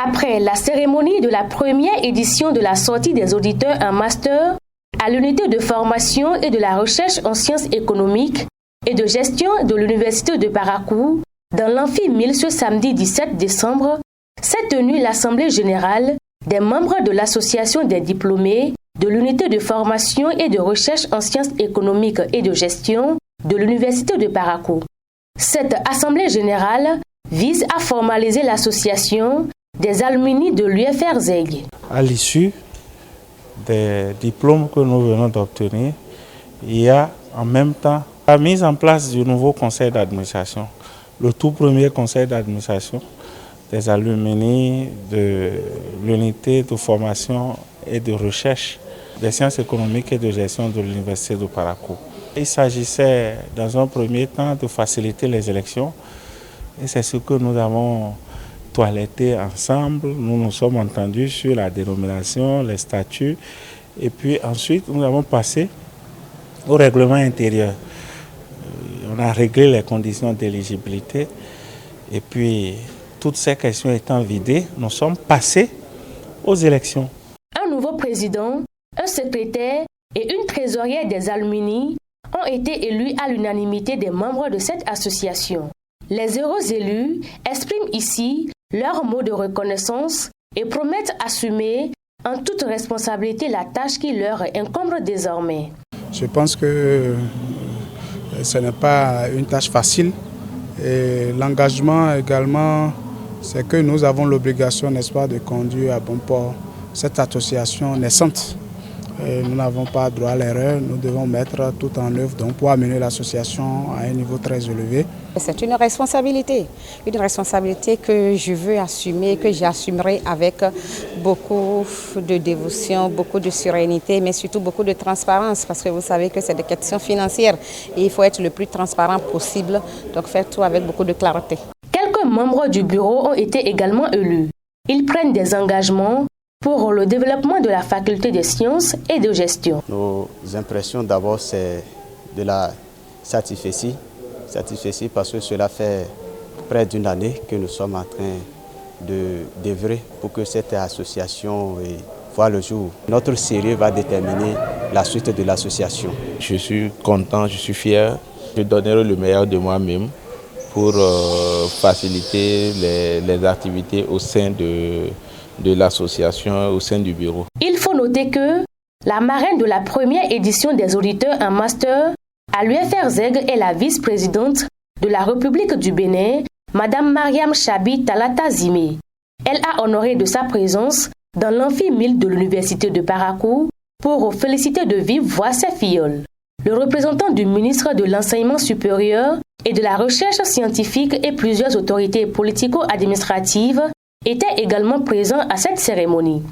Après la cérémonie de la première édition de la sortie des auditeurs en master à l'unité de formation et de la recherche en sciences économiques et de gestion de l'Université de Parakou, dans l'amphi 1000 ce samedi 17 décembre, s'est tenue l'Assemblée générale des membres de l'Association des diplômés de l'unité de formation et de recherche en sciences économiques et de gestion de l'Université de Parakou. Cette Assemblée générale vise à formaliser l'association des alumni de l'UFR-ZEG. À l'issue des diplômes que nous venons d'obtenir, il y a en même temps la mise en place du nouveau conseil d'administration, le tout premier conseil d'administration des alumni de l'unité de formation et de recherche des sciences économiques et de gestion de l'Université de Parakou. Il s'agissait dans un premier temps de faciliter les élections et c'est ce que nous avons toiletté ensemble. Nous nous sommes entendus sur la dénomination, les statuts et puis ensuite nous avons passé au règlement intérieur. On a réglé les conditions d'éligibilité et puis toutes ces questions étant vidées, nous sommes passés aux élections. Un nouveau président, un secrétaire et une trésorière des alumni ont été élus à l'unanimité des membres de cette association. Les heureux élus expriment ici leur mot de reconnaissance et promettent assumer en toute responsabilité la tâche qui leur incombe désormais. Je pense que ce n'est pas une tâche facile et l'engagement également, c'est que nous avons l'obligation, n'est-ce pas, de conduire à bon port cette association naissante. Et nous n'avons pas droit à l'erreur, nous devons mettre tout en œuvre donc, pour amener l'association à un niveau très élevé. C'est une responsabilité que je veux assumer, que j'assumerai avec beaucoup de dévotion, beaucoup de sérénité, mais surtout beaucoup de transparence, parce que vous savez que c'est des questions financières et il faut être le plus transparent possible, donc faire tout avec beaucoup de clarté. Quelques membres du bureau ont été également élus. Ils prennent des engagements pour le développement de la faculté des sciences et de gestion. Nos impressions d'abord, c'est de la satisfaction parce que cela fait près d'une année que nous sommes en train d'œuvrer pour que cette association voit le jour. Notre sérieux va déterminer la suite de l'association. Je suis content, je suis fier. Je donnerai le meilleur de moi-même pour faciliter les activités au sein de l'association, au sein du bureau. Il faut noter que la marraine de la première édition des auditeurs en master à l'UFR-ZEG est la vice-présidente de la République du Bénin, Madame Mariam Chabi Talata Zimé. Elle a honoré de sa présence dans l'amphi 1000 de l'Université de Parakou pour féliciter de vive voix ses filleuls. Le représentant du ministre de l'Enseignement supérieur et de la Recherche scientifique et plusieurs autorités politico-administratives étaient également présents à cette cérémonie.